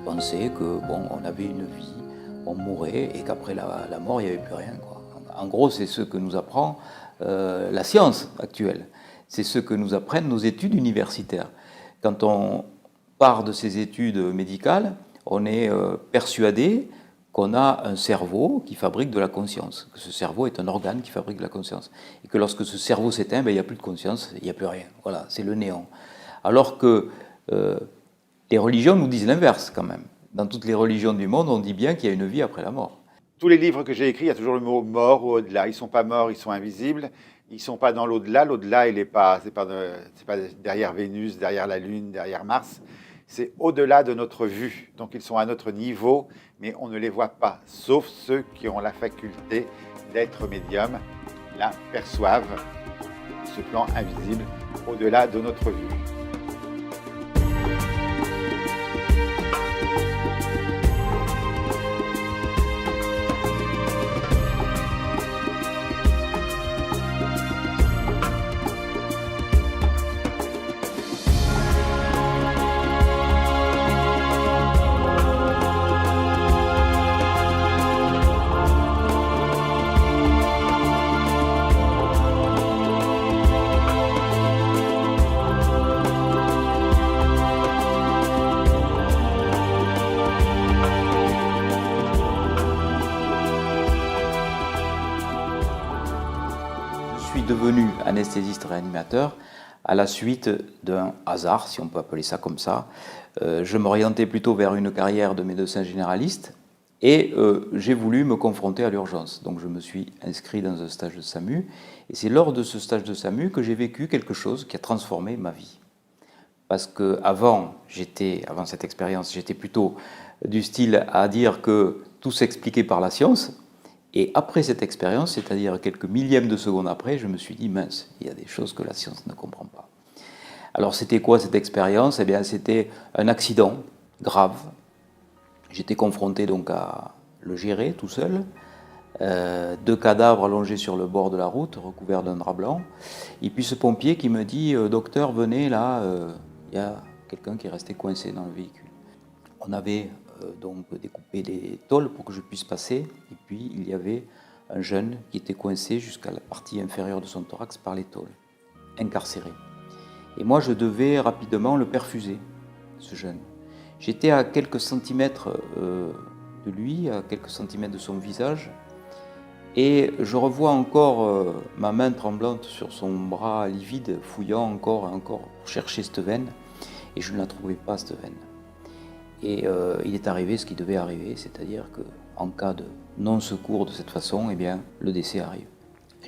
pensaient que bon, on avait une vie, on mourait et qu'après la mort, il n'y avait plus rien, quoi. En gros, c'est ce que nous apprend la science actuelle. C'est ce que nous apprennent nos études universitaires. Quand on part de ces études médicales, on est persuadé qu'on a un cerveau qui fabrique de la conscience, que ce cerveau est un organe qui fabrique de la conscience, et que lorsque ce cerveau s'éteint, ben, il n'y a plus de conscience, il n'y a plus rien. Voilà, c'est le néant. Alors que les religions nous disent l'inverse quand même. Dans toutes les religions du monde, on dit bien qu'il y a une vie après la mort. Tous les livres que j'ai écrits, il y a toujours le mot mort ou au-delà. Ils ne sont pas morts, ils sont invisibles. Ils ne sont pas dans l'au-delà. L'au-delà, il n'est pas, c'est pas derrière Vénus, derrière la Lune, derrière Mars. C'est au-delà de notre vue. Donc ils sont à notre niveau, mais on ne les voit pas, sauf ceux qui ont la faculté d'être médium, là, perçoivent ce plan invisible au-delà de notre vue. Je suis devenu anesthésiste réanimateur à la suite d'un hasard, si on peut appeler ça comme ça. Je m'orientais plutôt vers une carrière de médecin généraliste et j'ai voulu me confronter à l'urgence. Donc je me suis inscrit dans un stage de SAMU et c'est lors de ce stage de SAMU que j'ai vécu quelque chose qui a transformé ma vie. Parce qu'avant cette expérience, j'étais plutôt du style à dire que tout s'expliquait par la science. Et après cette expérience, c'est-à-dire quelques millièmes de seconde après, je me suis dit, mince, il y a des choses que la science ne comprend pas. Alors c'était quoi cette expérience? Eh bien c'était un accident grave. J'étais confronté donc à le gérer tout seul. 2 cadavres allongés sur le bord de la route, recouverts d'un drap blanc. Et puis ce pompier qui me dit, docteur, venez là, il y a quelqu'un qui est resté coincé dans le véhicule. On avait donc découpé des tôles pour que je puisse passer, et puis il y avait un jeune qui était coincé jusqu'à la partie inférieure de son thorax par les tôles, incarcéré. Et moi je devais rapidement le perfuser, ce jeune. J'étais à quelques centimètres de lui, à quelques centimètres de son visage, et je revois encore ma main tremblante sur son bras livide, fouillant encore et encore pour chercher cette veine, et je ne la trouvais pas, cette veine. Et il est arrivé ce qui devait arriver, c'est-à-dire qu'en cas de non-secours de cette façon, eh bien, le décès arrive.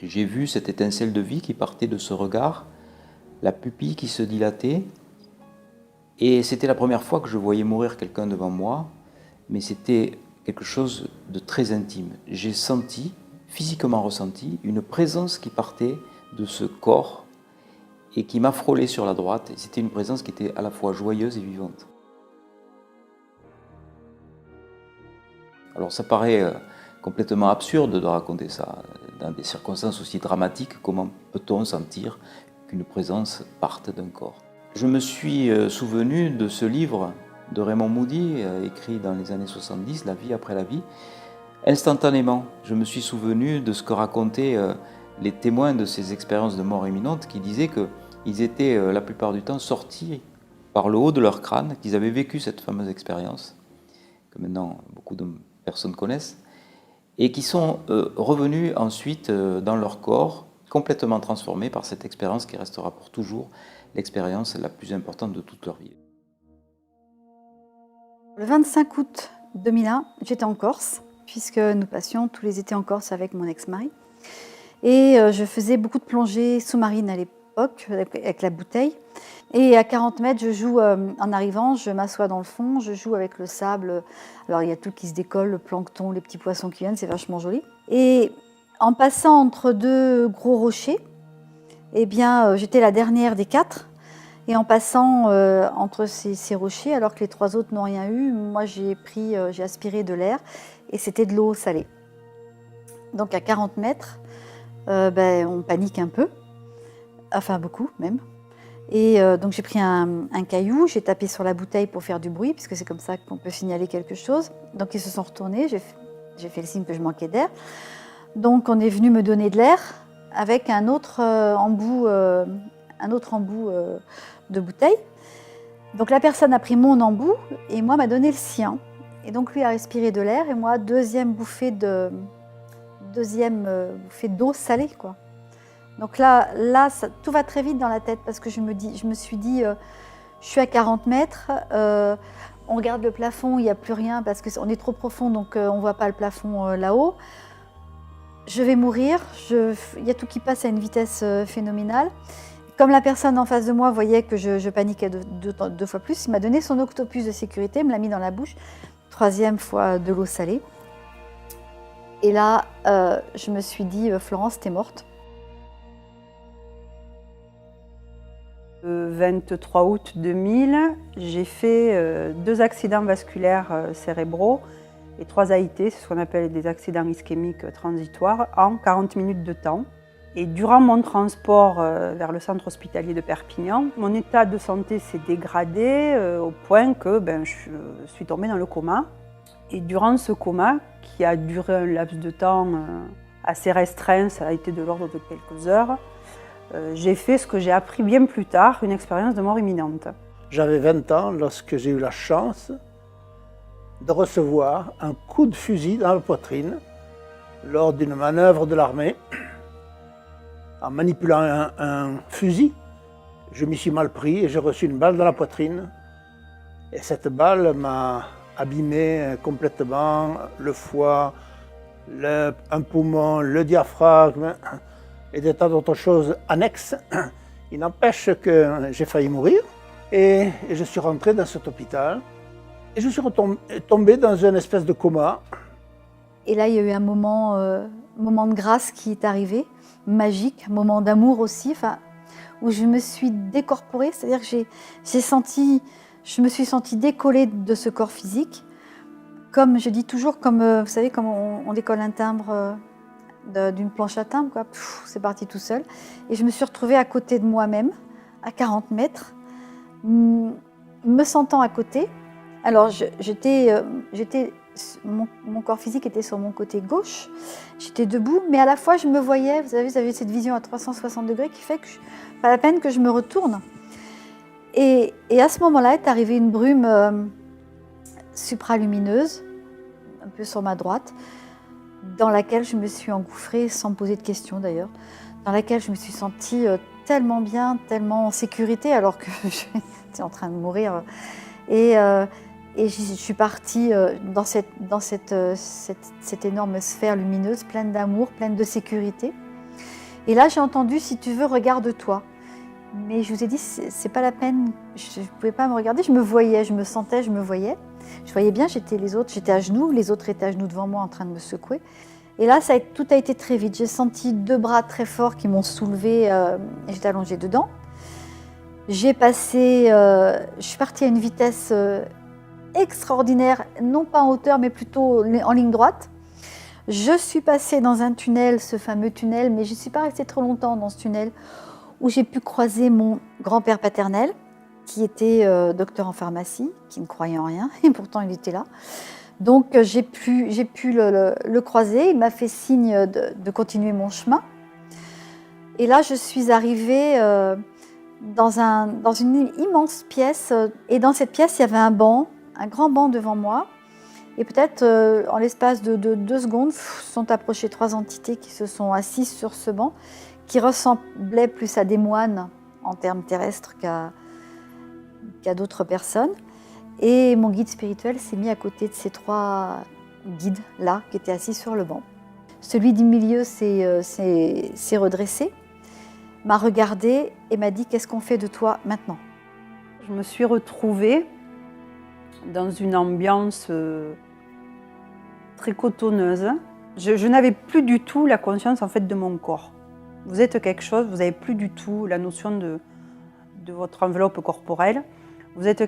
J'ai vu cette étincelle de vie qui partait de ce regard, la pupille qui se dilatait, et c'était la première fois que je voyais mourir quelqu'un devant moi, mais c'était quelque chose de très intime. J'ai senti, physiquement ressenti, une présence qui partait de ce corps et qui m'a frôlé sur la droite, et c'était une présence qui était à la fois joyeuse et vivante. Alors ça paraît complètement absurde de raconter ça. Dans des circonstances aussi dramatiques, comment peut-on sentir qu'une présence parte d'un corps? Je me suis souvenu de ce livre de Raymond Moody, écrit dans les années 70, La vie après la vie. Instantanément, je me suis souvenu de ce que racontaient les témoins de ces expériences de mort imminente qui disaient qu'ils étaient la plupart du temps sortis par le haut de leur crâne, qu'ils avaient vécu cette fameuse expérience, que maintenant beaucoup de personnes connaissent, et qui sont revenus ensuite dans leur corps, complètement transformés par cette expérience qui restera pour toujours l'expérience la plus importante de toute leur vie. Le 25 août 2001, j'étais en Corse, puisque nous passions tous les étés en Corse avec mon ex-mari. Et je faisais beaucoup de plongées sous-marines à l'époque, avec la bouteille. Et à 40 mètres, je joue, en arrivant, je m'assois dans le fond, je joue avec le sable. Alors il y a tout qui se décolle, le plancton, les petits poissons qui viennent, c'est vachement joli. Et en passant entre 2 gros rochers, eh bien, j'étais la dernière des 4. Et en passant entre ces rochers, alors que les 3 autres n'ont rien eu, moi j'ai aspiré de l'air et c'était de l'eau salée. Donc à 40 mètres, on panique un peu, enfin beaucoup même. Et donc j'ai pris un caillou, j'ai tapé sur la bouteille pour faire du bruit, puisque c'est comme ça qu'on peut signaler quelque chose. Donc ils se sont retournés, j'ai fait le signe que je manquais d'air. Donc on est venu me donner de l'air avec un autre embout de bouteille. Donc la personne a pris mon embout et moi m'a donné le sien. Et donc lui a respiré de l'air et moi deuxième bouffée d'eau salée, quoi. Donc là tout va très vite dans la tête parce que je me suis dit, je suis à 40 mètres, on regarde le plafond, il n'y a plus rien parce qu'on est trop profond, donc on ne voit pas le plafond là-haut. Je vais mourir, il y a tout qui passe à une vitesse phénoménale. Comme la personne en face de moi voyait que je paniquais deux fois plus, il m'a donné son octopus de sécurité, me l'a mis dans la bouche, troisième fois de l'eau salée. Et là, je me suis dit, Florence, t'es morte. Le 23 août 2000, j'ai fait 2 accidents vasculaires cérébraux et 3 AIT, c'est ce qu'on appelle des accidents ischémiques transitoires, en 40 minutes de temps. Et durant mon transport vers le centre hospitalier de Perpignan, mon état de santé s'est dégradé au point que je suis tombée dans le coma. Et durant ce coma, qui a duré un laps de temps assez restreint, ça a été de l'ordre de quelques heures, j'ai fait ce que j'ai appris bien plus tard, une expérience de mort imminente. J'avais 20 ans lorsque j'ai eu la chance de recevoir un coup de fusil dans la poitrine lors d'une manœuvre de l'armée. En manipulant un fusil, je m'y suis mal pris et j'ai reçu une balle dans la poitrine. Et cette balle m'a abîmé complètement le foie, un poumon, le diaphragme et des tas d'autres choses annexes. Il n'empêche que j'ai failli mourir et je suis rentré dans cet hôpital et je suis tombé dans une espèce de coma. Et là, il y a eu un moment de grâce qui est arrivé, magique, un moment d'amour aussi, où je me suis décorporée, c'est-à-dire que je me suis sentie décollée de ce corps physique, comme je dis toujours, vous savez, comme on décolle un timbre d'une planche à timbre, quoi. C'est parti tout seul. Et je me suis retrouvée à côté de moi-même, à 40 mètres, me sentant à côté. Alors, mon corps physique était sur mon côté gauche, j'étais debout, mais à la fois je me voyais, vous avez cette vision à 360 degrés qui fait que pas la peine que je me retourne. Et à ce moment-là est arrivée une brume supralumineuse, un peu sur ma droite, dans laquelle je me suis engouffrée, sans me poser de questions d'ailleurs, dans laquelle je me suis sentie tellement bien, tellement en sécurité, alors que j'étais en train de mourir. Et je suis partie dans cette énorme sphère lumineuse, pleine d'amour, pleine de sécurité. Et là, j'ai entendu, si tu veux, regarde-toi. Mais je vous ai dit, c'est pas la peine, je ne pouvais pas me regarder, je me voyais, je me sentais, je me voyais. Je voyais bien, j'étais à genoux, les autres étaient à genoux devant moi en train de me secouer. Et là, tout a été très vite. J'ai senti 2 bras très forts qui m'ont soulevée et j'étais allongée dedans. Je suis partie à une vitesse extraordinaire, non pas en hauteur, mais plutôt en ligne droite. Je suis passée dans un tunnel, ce fameux tunnel, mais je ne suis pas restée trop longtemps dans ce tunnel, où j'ai pu croiser mon grand-père paternel, qui était docteur en pharmacie, qui ne croyait en rien, et pourtant il était là. Donc j'ai pu le croiser, il m'a fait signe de continuer mon chemin. Et là, je suis arrivée dans une immense pièce, et dans cette pièce, il y avait un grand banc devant moi. Et peut-être, en l'espace de 2 secondes, sont approchées 3 entités qui se sont assises sur ce banc, qui ressemblaient plus à des moines en termes terrestres qu'à d'autres personnes. Et mon guide spirituel s'est mis à côté de ces 3 guides-là, qui étaient assis sur le banc. Celui du milieu s'est redressé, m'a regardé et m'a dit « Qu'est-ce qu'on fait de toi maintenant ?» Je me suis retrouvée dans une ambiance très cotonneuse. Je n'avais plus du tout la conscience en fait de mon corps. Vous êtes quelque chose, vous n'avez plus du tout la notion de votre enveloppe corporelle. Vous êtes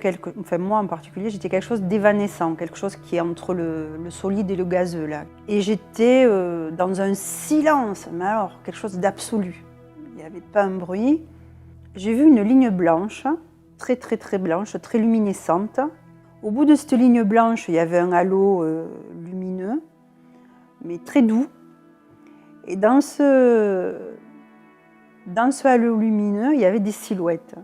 moi en particulier, j'étais quelque chose d'évanescent, quelque chose qui est entre le solide et le gazeux là. Et j'étais dans un silence, mais alors quelque chose d'absolu. Il n'y avait pas un bruit. j'ai vu une ligne blanche, très très très blanche, très luminescente. Au bout de cette ligne blanche, il y avait un halo lumineux, mais très doux. Et dans ce halo lumineux, il y avait des silhouettes.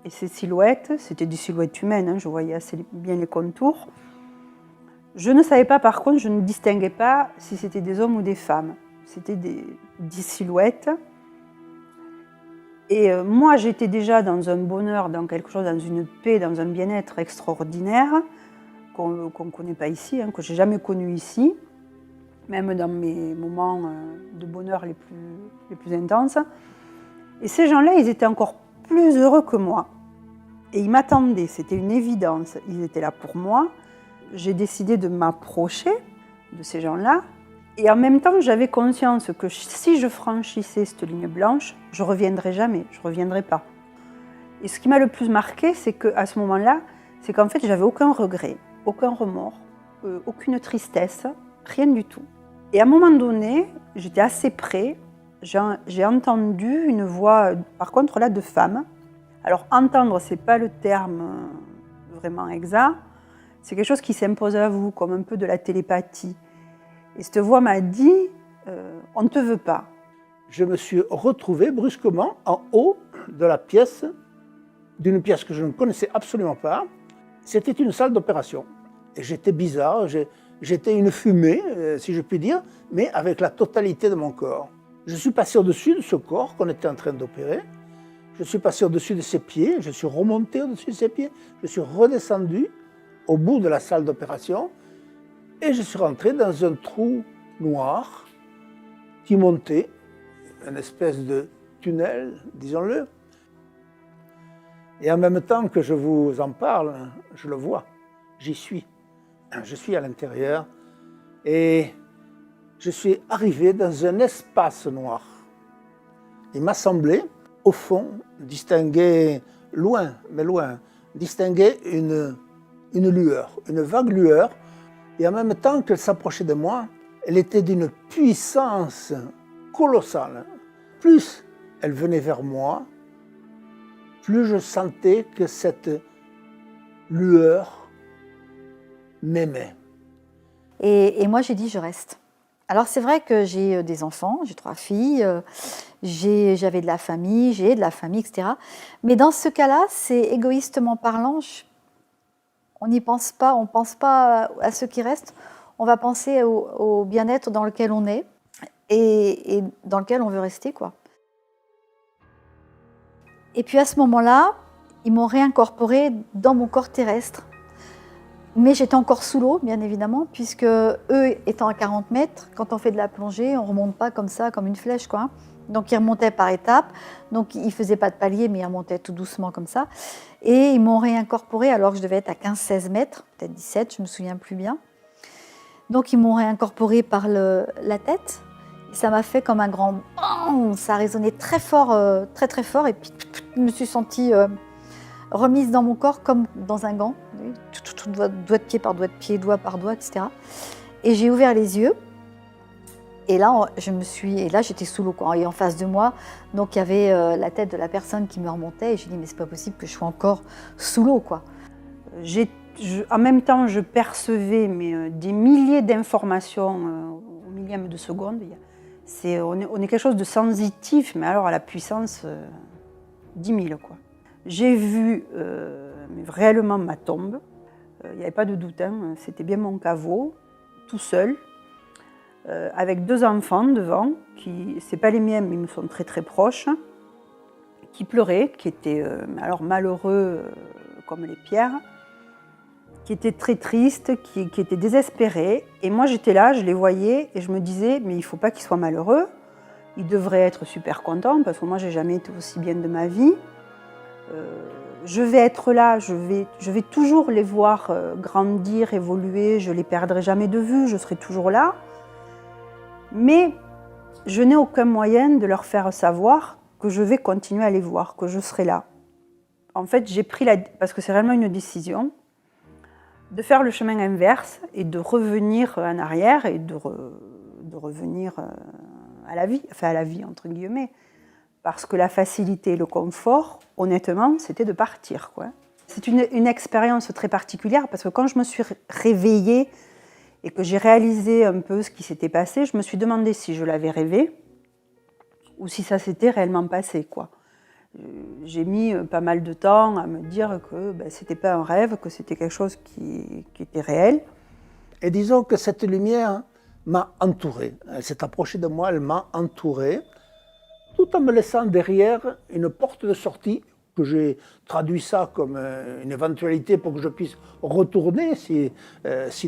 Et ces silhouettes, c'était des silhouettes humaines, hein, je voyais assez bien les contours. Je ne savais pas, par contre, je ne distinguais pas si c'était des hommes ou des femmes. C'était des silhouettes. Et moi, j'étais déjà dans un bonheur, dans quelque chose, dans une paix, dans un bien-être extraordinaire, qu'on ne connaît pas ici, hein, que je n'ai jamais connu ici, même dans mes moments de bonheur les plus intenses. Et ces gens-là, ils étaient encore plus heureux que moi. Et ils m'attendaient, c'était une évidence. Ils étaient là pour moi. J'ai décidé de m'approcher de ces gens-là. Et en même temps, j'avais conscience que si je franchissais cette ligne blanche, je ne reviendrais jamais, je ne reviendrais pas. Et ce qui m'a le plus marqué, c'est qu'à ce moment-là, c'est qu'en fait, j'avais aucun regret, aucun remords, aucune tristesse, rien du tout. Et à un moment donné, j'étais assez près, j'ai entendu une voix, par contre là, de femme. Alors entendre, ce n'est pas le terme vraiment exact, c'est quelque chose qui s'impose à vous, comme un peu de la télépathie. Et cette voix m'a dit on ne te veut pas. Je me suis retrouvé brusquement en haut de la pièce, d'une pièce que je ne connaissais absolument pas. C'était une salle d'opération. Et j'étais bizarre, j'étais une fumée, si je puis dire, mais avec la totalité de mon corps. Je suis passé au-dessus de ce corps qu'on était en train d'opérer. Je suis passé au-dessus de ses pieds, je suis remonté au-dessus de ses pieds, je suis redescendu au bout de la salle d'opération et je suis rentré dans un trou noir qui montait, une espèce de tunnel, disons-le. Et en même temps que je vous en parle, je le vois, j'y suis. Je suis à l'intérieur et je suis arrivé dans un espace noir. Il m'a semblé, au fond, distinguer loin, mais loin, distinguer une lueur, une vague lueur. Et en même temps qu'elle s'approchait de moi, elle était d'une puissance colossale. Plus elle venait vers moi, plus je sentais que cette lueur m'aimait. Et moi, j'ai dit, je reste. Alors, c'est vrai que j'ai des enfants, j'ai 3 filles, j'avais de la famille, j'ai de la famille, etc. Mais dans ce cas-là, c'est égoïstement parlant, on n'y pense pas, on ne pense pas à ceux qui restent, on va penser au bien-être dans lequel on est et dans lequel on veut rester, quoi. Et puis à ce moment-là, ils m'ont réincorporé dans mon corps terrestre. Mais j'étais encore sous l'eau, bien évidemment, puisque eux étant à 40 mètres, quand on fait de la plongée, on ne remonte pas comme ça, comme une flèche, quoi. Donc ils remontaient par étapes, donc ils ne faisaient pas de palier, mais ils remontaient tout doucement comme ça. Et ils m'ont réincorporé alors que je devais être à 15-16 mètres, peut-être 17, je ne me souviens plus bien. Donc ils m'ont réincorporé par la tête. Et ça m'a fait comme un grand bang, ça a résonné très fort, très très fort. Et puis je me suis sentie remise dans mon corps comme dans un gant, doigt de pied par doigt de pied, doigt par doigt, etc. Et j'ai ouvert les yeux. Et là, j'étais sous l'eau, quoi. Et en face de moi, donc il y avait la tête de la personne qui me remontait. Et j'ai dit, mais c'est pas possible que je sois encore sous l'eau, quoi. En même temps, je percevais des milliers d'informations au millième de seconde. On est quelque chose de sensitif, mais alors à la puissance 10 000, quoi. J'ai vu réellement ma tombe. Il n'y avait pas de doute, hein. C'était bien mon caveau, tout seul. Avec 2 enfants devant, ce n'est pas les miens, mais ils me sont très très proches, qui pleuraient, qui étaient alors malheureux comme les pierres, qui étaient très tristes, qui étaient désespérés. Et moi j'étais là, je les voyais et je me disais, mais il ne faut pas qu'ils soient malheureux, ils devraient être super contents, parce que moi je n'ai jamais été aussi bien de ma vie. Je vais être là, je vais toujours les voir grandir, évoluer, je ne les perdrai jamais de vue, je serai toujours là. Mais je n'ai aucun moyen de leur faire savoir que je vais continuer à les voir, que je serai là. En fait, j'ai pris parce que c'est vraiment une décision, de faire le chemin inverse et de revenir en arrière et de revenir à la vie, enfin à la vie entre guillemets, parce que la facilité et le confort, honnêtement, c'était de partir, quoi. C'est une expérience très particulière parce que quand je me suis réveillée et que j'ai réalisé un peu ce qui s'était passé, je me suis demandé si je l'avais rêvé ou si ça s'était réellement passé, quoi. J'ai mis pas mal de temps à me dire que c'était pas un rêve, que c'était quelque chose qui était réel. Et disons que cette lumière m'a entouré. Elle s'est approchée de moi, elle m'a entouré, tout en me laissant derrière une porte de sortie, que j'ai traduit ça comme une éventualité pour que je puisse retourner si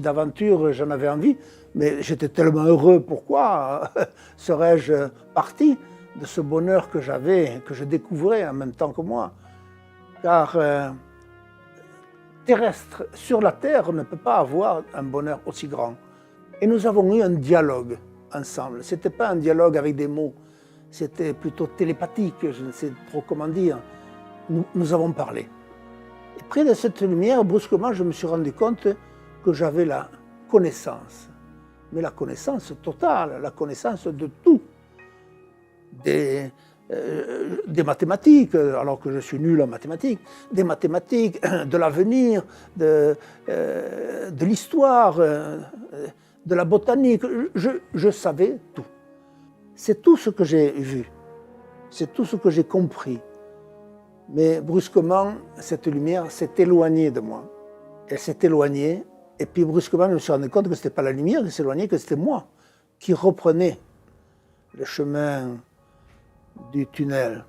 d'aventure j'en avais envie. Mais j'étais tellement heureux, pourquoi serais-je parti de ce bonheur que j'avais, que je découvrais en même temps que moi. Car terrestre, sur la Terre, on ne peut pas avoir un bonheur aussi grand. Et nous avons eu un dialogue ensemble. Ce n'était pas un dialogue avec des mots, c'était plutôt télépathique, je ne sais trop comment dire. Nous avons parlé. Et près de cette lumière, brusquement, je me suis rendu compte que j'avais la connaissance. Mais la connaissance totale, la connaissance de tout. Des mathématiques, alors que je suis nul en mathématiques, des mathématiques, de l'avenir, de l'histoire, de la botanique. Je savais tout. C'est tout ce que j'ai vu, c'est tout ce que j'ai compris. Mais brusquement, cette lumière s'est éloignée de moi. Elle s'est éloignée, et puis brusquement, je me suis rendu compte que ce n'était pas la lumière qui s'éloignait, que c'était moi qui reprenais le chemin du tunnel.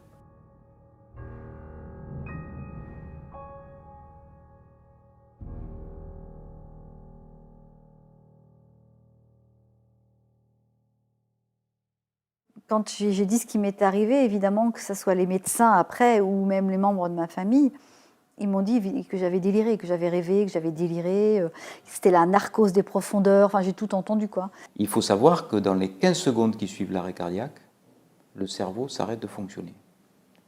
Quand j'ai dit ce qui m'est arrivé, évidemment, que ce soit les médecins après ou même les membres de ma famille, ils m'ont dit que j'avais déliré, que j'avais rêvé, que j'avais déliré. C'était la narcose des profondeurs, enfin j'ai tout entendu, quoi. Il faut savoir que dans les 15 secondes qui suivent l'arrêt cardiaque, le cerveau s'arrête de fonctionner.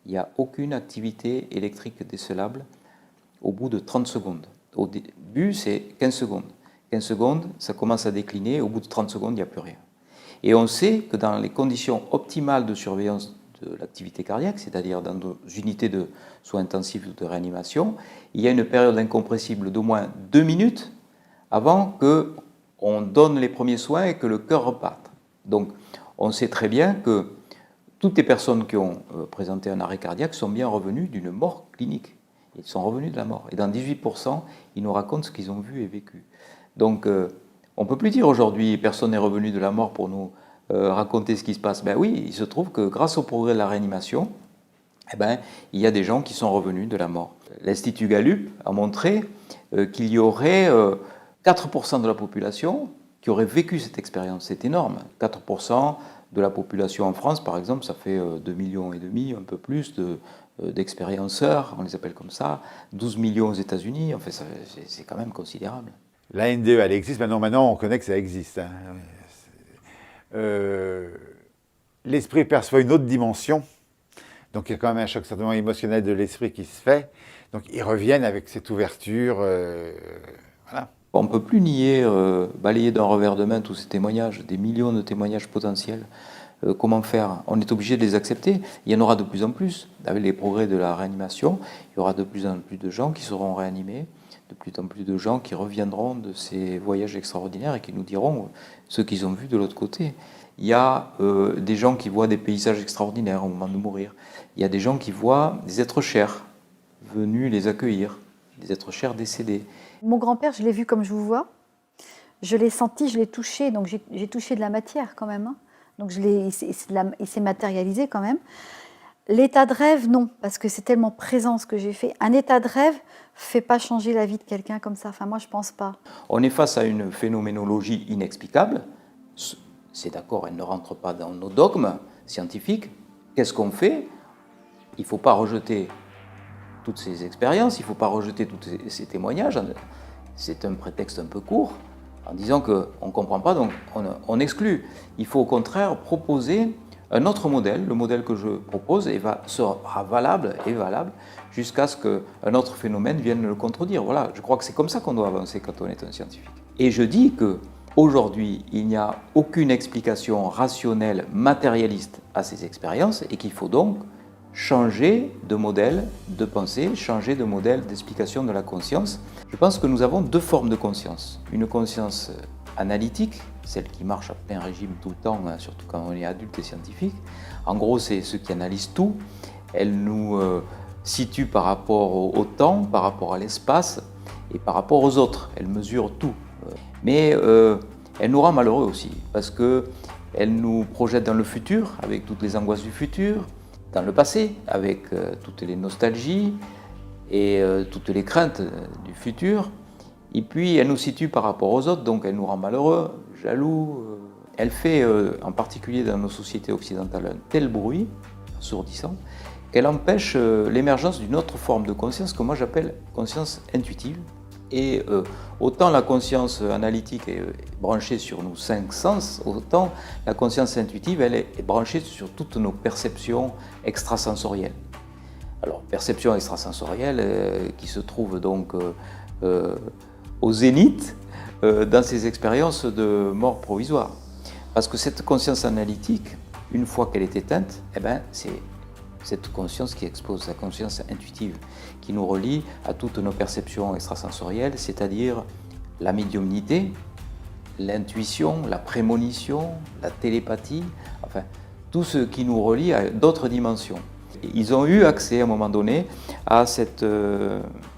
Il n'y a aucune activité électrique décelable au bout de 30 secondes. Au début, c'est 15 secondes. 15 secondes, ça commence à décliner, au bout de 30 secondes, il n'y a plus rien. Et on sait que dans les conditions optimales de surveillance de l'activité cardiaque, c'est-à-dire dans nos unités de soins intensifs ou de réanimation, il y a une période incompressible d'au moins 2 minutes avant qu'on donne les premiers soins et que le cœur reparte. Donc, on sait très bien que toutes les personnes qui ont présenté un arrêt cardiaque sont bien revenues d'une mort clinique. Ils sont revenus de la mort. Et dans 18%, ils nous racontent ce qu'ils ont vu et vécu. Donc, on ne peut plus dire aujourd'hui personne n'est revenu de la mort pour nous raconter ce qui se passe. Ben oui, il se trouve que grâce au progrès de la réanimation, eh ben, il y a des gens qui sont revenus de la mort. L'Institut Gallup a montré qu'il y aurait 4% de la population qui aurait vécu cette expérience. C'est énorme. 4% de la population en France, par exemple, ça fait 2,5 millions, un peu plus d'expérienceurs, on les appelle comme ça, 12 millions aux États-Unis, en fait, c'est quand même considérable. La NDE, elle existe, maintenant on connaît que ça existe. Hein. L'esprit perçoit une autre dimension, donc il y a quand même un choc certainement émotionnel de l'esprit qui se fait, donc ils reviennent avec cette ouverture, voilà. On ne peut plus nier, balayer d'un revers de main tous ces témoignages, des millions de témoignages potentiels. Comment faire? On est obligé de les accepter. Il y en aura de plus en plus. Avec les progrès de la réanimation, il y aura de plus en plus de gens qui seront réanimés, de plus en plus de gens qui reviendront de ces voyages extraordinaires et qui nous diront ce qu'ils ont vu de l'autre côté. Il y a des gens qui voient des paysages extraordinaires au moment de mourir. Il y a des gens qui voient des êtres chers venus les accueillir, des êtres chers décédés. Mon grand-père, je l'ai vu comme je vous vois. Je l'ai senti, je l'ai touché, donc j'ai touché de la matière quand même. Hein. Donc il s'est matérialisé quand même. L'état de rêve, non, parce que c'est tellement présent ce que j'ai fait. Un état de rêve ne fait pas changer la vie de quelqu'un comme ça. Enfin, moi, je ne pense pas. On est face à une phénoménologie inexplicable. C'est d'accord, elle ne rentre pas dans nos dogmes scientifiques. Qu'est-ce qu'on fait? Il ne faut pas rejeter toutes ces expériences, il ne faut pas rejeter tous ces témoignages. C'est un prétexte un peu court, en disant qu'on ne comprend pas, donc on exclut. Il faut au contraire proposer un autre modèle. Le modèle que je propose sera valable jusqu'à ce qu'un autre phénomène vienne le contredire. Voilà, je crois que c'est comme ça qu'on doit avancer quand on est un scientifique. Et je dis que Aujourd'hui, il n'y a aucune explication rationnelle, matérialiste à ces expériences et qu'il faut donc changer de modèle de pensée, changer de modèle d'explication de la conscience. Je pense que nous avons deux formes de conscience. Une conscience analytique, celle qui marche à plein régime tout le temps, surtout quand on est adulte et scientifique. En gros, c'est ceux qui analysent tout. Elle nous situe par rapport au temps, par rapport à l'espace et par rapport aux autres. Elle mesure tout. Mais elle nous rend malheureux aussi, parce qu'elle nous projette dans le futur, avec toutes les angoisses du futur, dans le passé, avec toutes les nostalgies et toutes les craintes du futur. Et puis, elle nous situe par rapport aux autres, donc elle nous rend malheureux, jaloux. Elle fait, en particulier dans nos sociétés occidentales, un tel bruit, assourdissant, qu'elle empêche l'émergence d'une autre forme de conscience que moi j'appelle conscience intuitive. Et autant la conscience analytique est branchée sur nos 5 sens, autant la conscience intuitive, elle est branchée sur toutes nos perceptions extrasensorielles. Alors, perceptions extrasensorielles qui se trouvent donc au zénith dans ces expériences de mort provisoire. Parce que cette conscience analytique, une fois qu'elle est éteinte, eh ben, c'est cette conscience qui expose la conscience intuitive, qui nous relie à toutes nos perceptions extrasensorielles, c'est-à-dire la médiumnité, l'intuition, la prémonition, la télépathie, enfin, tout ce qui nous relie à d'autres dimensions. Ils ont eu accès à un moment donné à cette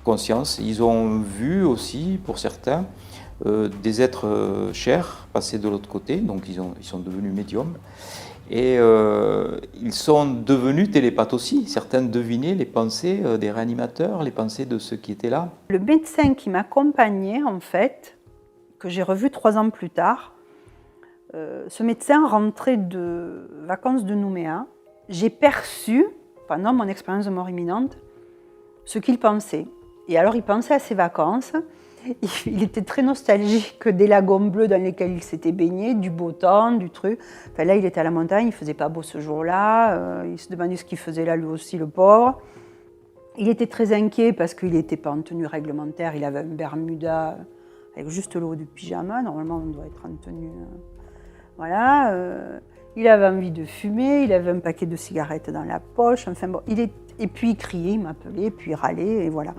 conscience. Ils ont vu aussi, pour certains, des êtres chers passer de l'autre côté, donc ils sont devenus médiums. Et ils sont devenus télépathes aussi. Certains devinaient les pensées des réanimateurs, les pensées de ceux qui étaient là. Le médecin qui m'accompagnait, en fait, que j'ai revu 3 ans plus tard, ce médecin rentrait de vacances de Nouméa. J'ai perçu, pendant mon expérience de mort imminente, ce qu'il pensait. Et alors, il pensait à ses vacances. Il était très nostalgique des lagons bleus dans lesquels il s'était baigné, du beau temps, du truc. Enfin, là, il était à la montagne, il ne faisait pas beau ce jour-là. Il se demandait ce qu'il faisait là, lui aussi, le pauvre. Il était très inquiet parce qu'il n'était pas en tenue réglementaire. Il avait un bermuda avec juste le haut du pyjama. Normalement, on doit être en tenue. Voilà. Il avait envie de fumer, il avait un paquet de cigarettes dans la poche. Enfin, bon, et puis il criait, il m'appelait, puis il râlait, et voilà.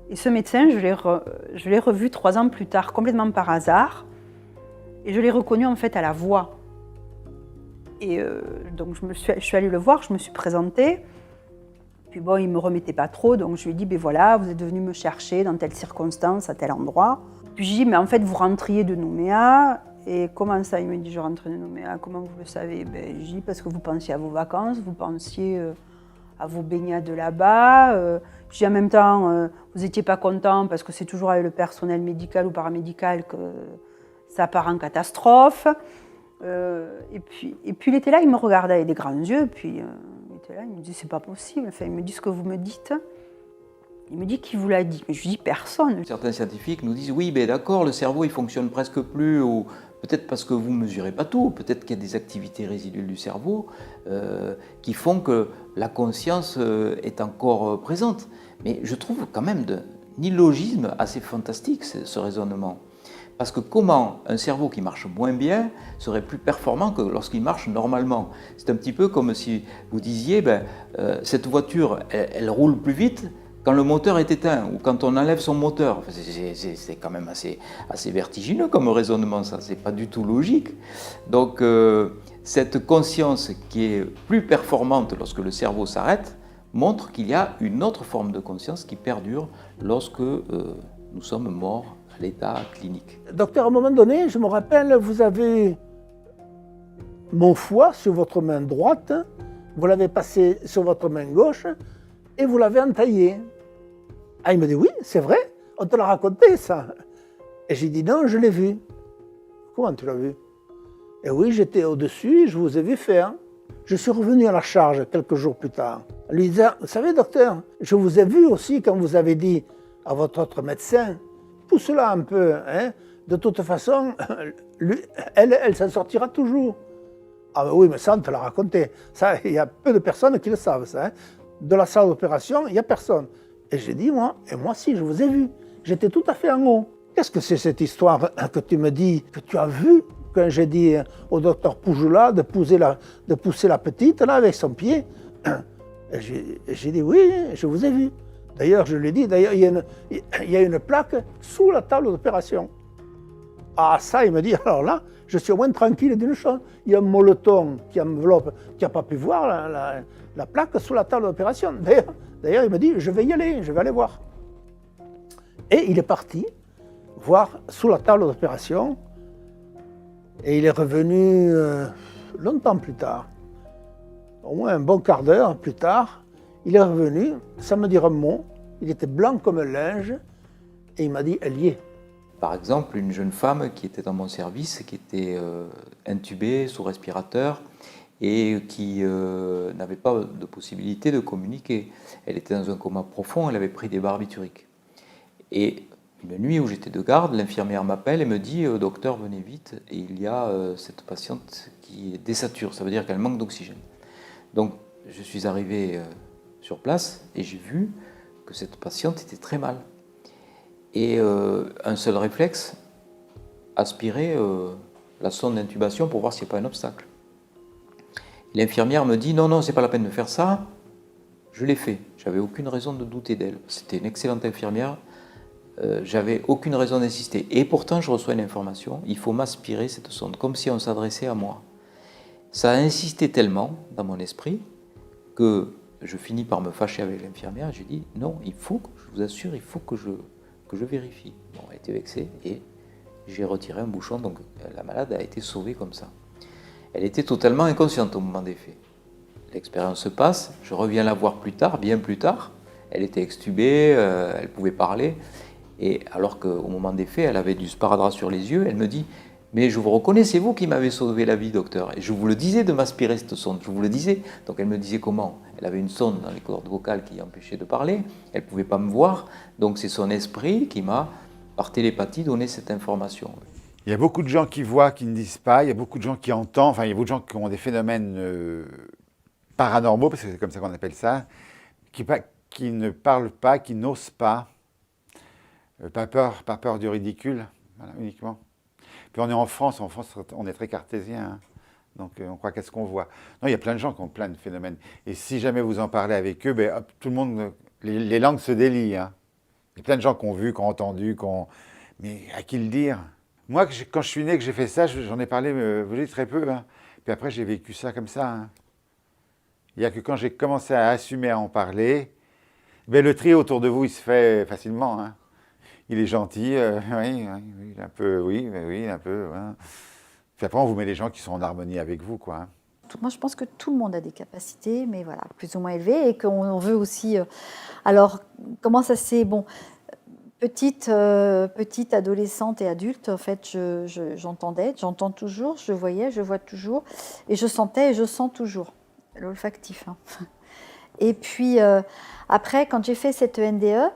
Et ce médecin, je l'ai revu 3 ans plus tard, complètement par hasard. Et je l'ai reconnu en fait à la voix. Et donc je suis allée le voir, je me suis présentée. Puis bon, il ne me remettait pas trop, donc je lui ai dit, ben voilà, vous êtes venu me chercher dans telle circonstance, à tel endroit. Puis j'ai dit, mais en fait, vous rentriez de Nouméa. Et comment ça? Il me dit, je rentrais de Nouméa. Comment vous le savez? Ben, j'ai dit, parce que vous pensiez à vos vacances, vous pensiez à vos baignades là-bas. J'ai dit, en même temps, vous n'étiez pas content parce que c'est toujours avec le personnel médical ou paramédical que ça part en catastrophe. Et puis il était là, il me regardait avec des grands yeux, puis il était là, il me dit, c'est pas possible. Enfin, il me dit ce que vous me dites. Il me dit, qui vous l'a dit? Mais je lui dis, personne. Certains scientifiques nous disent, oui, ben d'accord, le cerveau, il fonctionne presque plus, ou peut-être parce que vous ne mesurez pas tout, peut-être qu'il y a des activités résiduelles du cerveau qui font que la conscience est encore présente. Mais je trouve quand même un illogisme assez fantastique, ce raisonnement. Parce que comment un cerveau qui marche moins bien serait plus performant que lorsqu'il marche normalement? C'est un petit peu comme si vous disiez, ben, cette voiture, elle roule plus vite quand le moteur est éteint ou quand on enlève son moteur. C'est quand même assez vertigineux comme raisonnement, ça, c'est pas du tout logique. Donc cette conscience qui est plus performante lorsque le cerveau s'arrête montre qu'il y a une autre forme de conscience qui perdure lorsque nous sommes morts à l'état clinique. Docteur, à un moment donné, je me rappelle, vous avez mon foie sur votre main droite, vous l'avez passé sur votre main gauche et vous l'avez entaillé. Ah, il me dit, oui, c'est vrai, on te l'a raconté, ça. Et j'ai dit, non, je l'ai vu. Comment tu l'as vu? Et oui, j'étais au-dessus, je vous ai vu faire. Je suis revenu à la charge quelques jours plus tard. Lui disant, vous savez, docteur, je vous ai vu aussi quand vous avez dit à votre autre médecin, pousse-la un peu, hein. De toute façon, elle s'en sortira toujours. Ah ben oui, mais ça, on te l'a raconté. Ça, il y a peu de personnes qui le savent, ça. Hein. De la salle d'opération, il n'y a personne. Et j'ai dit, moi si, je vous ai vu. J'étais tout à fait en haut. qu'est-ce que c'est cette histoire que tu me dis, que tu as vue quand j'ai dit au docteur Poujoula de pousser la petite là avec son pied? Et j'ai dit oui, je vous ai vu. D'ailleurs, je lui ai dit, d'ailleurs, il y a une plaque sous la table d'opération. Ah ça, il me dit, alors là, je suis au moins tranquille d'une chose. Il y a un molleton qui enveloppe, qui n'a pas pu voir la plaque sous la table d'opération. D'ailleurs, il me dit, je vais y aller, je vais aller voir. Et il est parti voir sous la table d'opération. Et il est revenu longtemps plus tard, au moins un bon quart d'heure plus tard. Il est revenu, sans me dire un mot. Il était blanc comme un linge. Et il m'a dit, elle y est. Par exemple, une jeune femme qui était dans mon service, qui était intubée sous respirateur et qui n'avait pas de possibilité de communiquer. Elle était dans un coma profond, elle avait pris des barbituriques. Et une nuit où j'étais de garde, l'infirmière m'appelle et me dit « Docteur, venez vite, et il y a cette patiente qui désature, ça veut dire qu'elle manque d'oxygène. » Donc je suis arrivé sur place et j'ai vu que cette patiente était très mal. Et un seul réflexe, aspirer la sonde d'intubation pour voir s'il n'y a pas un obstacle. L'infirmière me dit « Non, non, c'est pas la peine de faire ça. » Je l'ai fait. J'avais aucune raison de douter d'elle. C'était une excellente infirmière. J'avais aucune raison d'insister. Et pourtant, je reçois une information. Il faut m'aspirer cette sonde, comme si on s'adressait à moi. Ça a insisté tellement dans mon esprit que je finis par me fâcher avec l'infirmière. J'ai dit « Non, il faut, je vous assure, il faut que je vérifie. » Bon, elle était vexée et j'ai retiré un bouchon, donc la malade a été sauvée comme ça. Elle était totalement inconsciente au moment des faits. L'expérience se passe, je reviens la voir plus tard, bien plus tard. Elle était extubée, elle pouvait parler, et alors qu'au moment des faits, elle avait du sparadrap sur les yeux, elle me dit « Mais je vous reconnais, c'est vous qui m'avez sauvé la vie, docteur. Et je vous le disais de m'aspirer cette sonde, je vous le disais. » Donc elle me disait comment? Elle avait une sonde dans les cordes vocales qui empêchait de parler, elle ne pouvait pas me voir, donc c'est son esprit qui m'a, par télépathie, donné cette information. Il y a beaucoup de gens qui voient, qui ne disent pas, il y a beaucoup de gens qui entendent, enfin il y a beaucoup de gens qui ont des phénomènes paranormaux, parce que c'est comme ça qu'on appelle ça, qui ne parlent pas, qui n'osent pas, par peur du ridicule, voilà, uniquement. Puis on est en France on est très cartésien, hein. Donc on croit qu'à ce qu'on voit. Non, il y a plein de gens qui ont plein de phénomènes. Et si jamais vous en parlez avec eux, ben, hop, tout le monde, les langues se délient. Hein. Il y a plein de gens qui ont vu, qui ont entendu, mais à qui le dire? Moi, quand je suis né, que j'ai fait ça, j'en ai parlé très peu. Hein. Puis après, j'ai vécu ça comme ça. Hein. Il n'y a que quand j'ai commencé à assumer à en parler, ben, le tri autour de vous, il se fait facilement. Hein. Il est gentil, oui, un peu, oui, un peu. Hein. Puis après, on vous met les gens qui sont en harmonie avec vous, quoi. Hein. Moi, je pense que tout le monde a des capacités, mais voilà, plus ou moins élevées, et qu'on veut aussi... alors, comment ça s'est... Bon, petite adolescente et adulte, en fait, j'entendais, j'entends toujours, je voyais, je vois toujours, et je sentais et je sens toujours. L'olfactif. Hein. Et puis, après, quand j'ai fait cette NDE,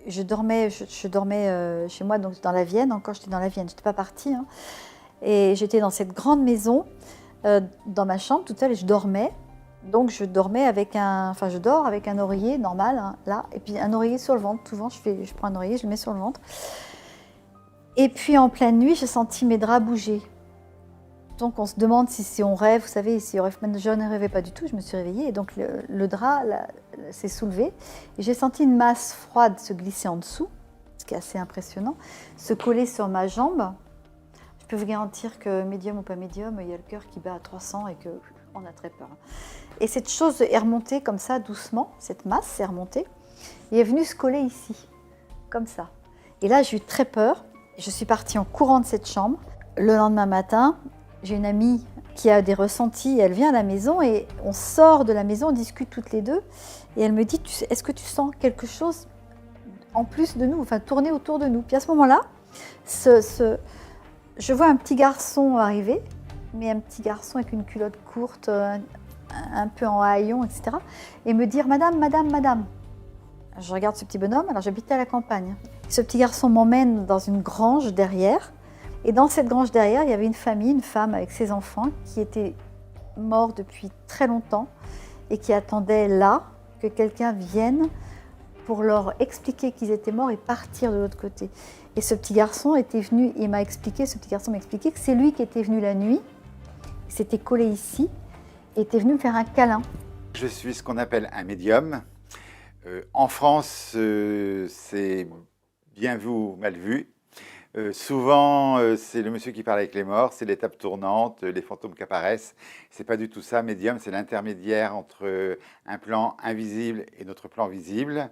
je dormais chez moi, donc dans la Vienne, encore j'étais dans la Vienne, je n'étais pas partie, hein, et j'étais dans cette grande maison, dans ma chambre toute seule, et je dormais. Donc je dormais je dors avec un oreiller normal, hein, là, et puis un oreiller sur le ventre. Souvent, je prends un oreiller, je le mets sur le ventre. Et puis en pleine nuit, j'ai senti mes draps bouger. Donc on se demande si on rêve, vous savez, je ne rêvais pas du tout, je me suis réveillée, et donc le drap s'est soulevé, et j'ai senti une masse froide se glisser en dessous, ce qui est assez impressionnant, se coller sur ma jambe. Je peux vous garantir que médium ou pas médium, il y a le cœur qui bat à 300 et qu'on a très peur. Et cette chose est remontée comme ça, doucement, cette masse est remontée, et est venue se coller ici, comme ça. Et là, j'ai eu très peur, je suis partie en courant de cette chambre. Le lendemain matin, j'ai une amie qui a des ressentis, elle vient à la maison et on sort de la maison, on discute toutes les deux, et elle me dit « Est-ce que tu sens quelque chose en plus de nous, enfin tourner autour de nous ?» Puis à ce moment-là, je vois un petit garçon arriver, mais un petit garçon avec une culotte courte, un peu en haillons, etc. Et me dire « Madame, madame, madame ». Je regarde ce petit bonhomme, alors j'habitais à la campagne. Ce petit garçon m'emmène dans une grange derrière. Et dans cette grange derrière, il y avait une famille, une femme avec ses enfants qui étaient morts depuis très longtemps et qui attendaient là que quelqu'un vienne pour leur expliquer qu'ils étaient morts et partir de l'autre côté. Et ce petit garçon était venu, il m'a expliqué, ce petit garçon m'a expliqué que c'est lui qui était venu la nuit, il s'était collé ici, et était venu me faire un câlin. Je suis ce qu'on appelle un médium. En France, c'est bien vu ou mal vu. Souvent, c'est le monsieur qui parle avec les morts, c'est l'étape tournante, les fantômes qui apparaissent. C'est pas du tout ça. Médium, c'est l'intermédiaire entre un plan invisible et notre plan visible,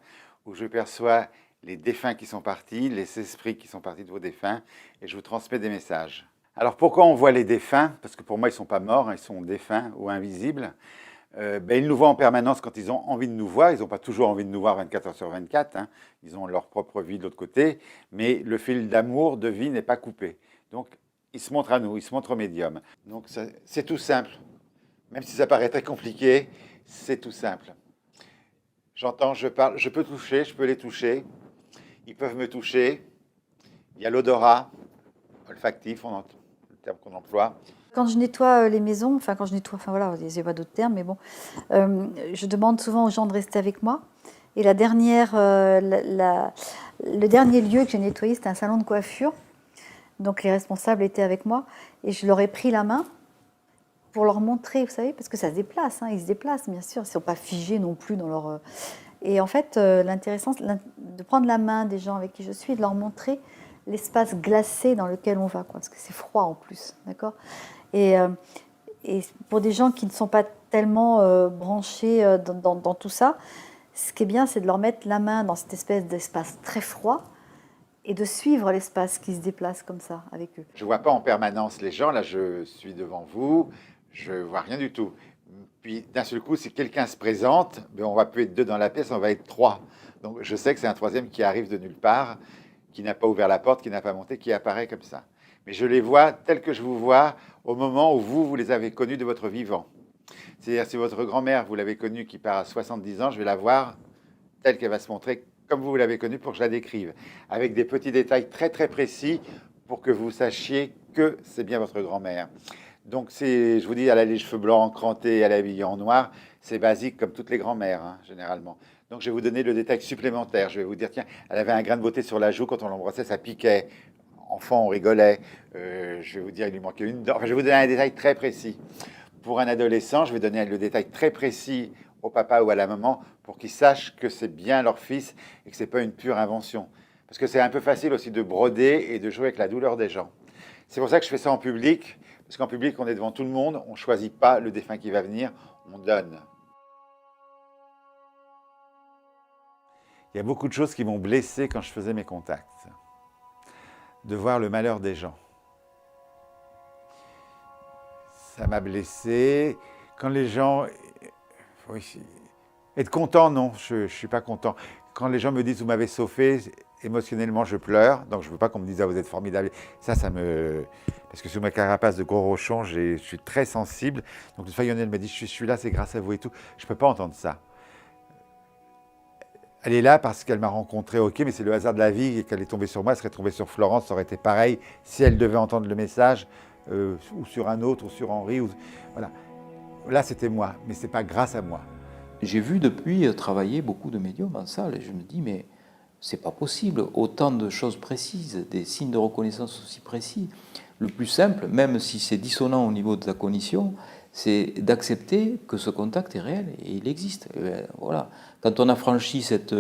où je perçois les défunts qui sont partis, les esprits qui sont partis de vos défunts, et je vous transmets des messages. Alors pourquoi on voit les défunts? Parce que pour moi, ils ne sont pas morts, ils sont défunts ou invisibles. Ils nous voient en permanence quand ils ont envie de nous voir. Ils n'ont pas toujours envie de nous voir 24 heures sur 24. Hein. Ils ont leur propre vie de l'autre côté. Mais le fil d'amour, de vie n'est pas coupé. Donc, ils se montrent à nous, ils se montrent aux médiums. Donc, c'est tout simple. Même si ça paraît très compliqué, c'est tout simple. J'entends, je parle, je peux toucher, je peux les toucher. Ils peuvent me toucher. Il y a l'odorat olfactif, le terme qu'on emploie. Quand je nettoie les maisons, enfin voilà, il n'y a pas d'autres termes, mais bon, je demande souvent aux gens de rester avec moi. Et le dernier lieu que j'ai nettoyé, c'était un salon de coiffure. Donc les responsables étaient avec moi et je leur ai pris la main pour leur montrer, vous savez, parce que ça se déplace, hein, ils se déplacent bien sûr, ils ne sont pas figés non plus dans leur... Et en fait, l'intéressant, c'est de prendre la main des gens avec qui je suis et de leur montrer l'espace glacé dans lequel on va, quoi, parce que c'est froid en plus, d'accord ? Et pour des gens qui ne sont pas tellement branchés dans tout ça, ce qui est bien, c'est de leur mettre la main dans cette espèce d'espace très froid et de suivre l'espace qui se déplace comme ça avec eux. Je ne vois pas en permanence les gens, là je suis devant vous, je ne vois rien du tout. Puis d'un seul coup, si quelqu'un se présente, on ne va plus être deux dans la pièce, on va être trois. Donc je sais que c'est un troisième qui arrive de nulle part, qui n'a pas ouvert la porte, qui n'a pas monté, qui apparaît comme ça. Mais je les vois tels que je vous vois au moment où vous les avez connus de votre vivant. C'est-à-dire, si votre grand-mère, vous l'avez connue qui part à 70 ans, je vais la voir telle qu'elle va se montrer, comme vous l'avez connue, pour que je la décrive, avec des petits détails très très précis pour que vous sachiez que c'est bien votre grand-mère. Donc, je vous dis, elle a les cheveux blancs, crantés, elle est habillée en noir, c'est basique comme toutes les grand-mères, hein, généralement. Donc, je vais vous donner le détail supplémentaire. Je vais vous dire, tiens, elle avait un grain de beauté sur la joue, quand on l'embrassait, ça piquait. Enfant, on rigolait. Je vais vous dire, il lui manquait une dent. Enfin, je vais vous donner un détail très précis. Pour un adolescent, je vais donner le détail très précis au papa ou à la maman pour qu'ils sachent que c'est bien leur fils et que ce n'est pas une pure invention. Parce que c'est un peu facile aussi de broder et de jouer avec la douleur des gens. C'est pour ça que je fais ça en public, parce qu'en public, on est devant tout le monde, on ne choisit pas le défunt qui va venir, on donne. Il y a beaucoup de choses qui m'ont blessé quand je faisais mes contacts. De voir le malheur des gens. Ça m'a blessé. Quand les gens... Oui, être content, non, je ne suis pas content. Quand les gens me disent « vous m'avez sauvé », émotionnellement, je pleure. Donc, je ne veux pas qu'on me dise « ah, vous êtes formidable ». Ça me... Parce que sous ma carapace de gros rochon, je suis très sensible. Donc, une fois, Lionel me dit « je suis là, c'est grâce à vous et tout ». Je ne peux pas entendre ça. Elle est là parce qu'elle m'a rencontré, ok, mais c'est le hasard de la vie et qu'elle est tombée sur moi, elle serait tombée sur Florence, ça aurait été pareil si elle devait entendre le message, ou sur un autre, ou sur Henri, voilà. Là, c'était moi, mais ce n'est pas grâce à moi. J'ai vu depuis travailler beaucoup de médiums en salle et je me dis, mais c'est pas possible, autant de choses précises, des signes de reconnaissance aussi précis. Le plus simple, même si c'est dissonant au niveau de la cognition, c'est d'accepter que ce contact est réel et il existe. Et bien, voilà. Quand on a franchi cet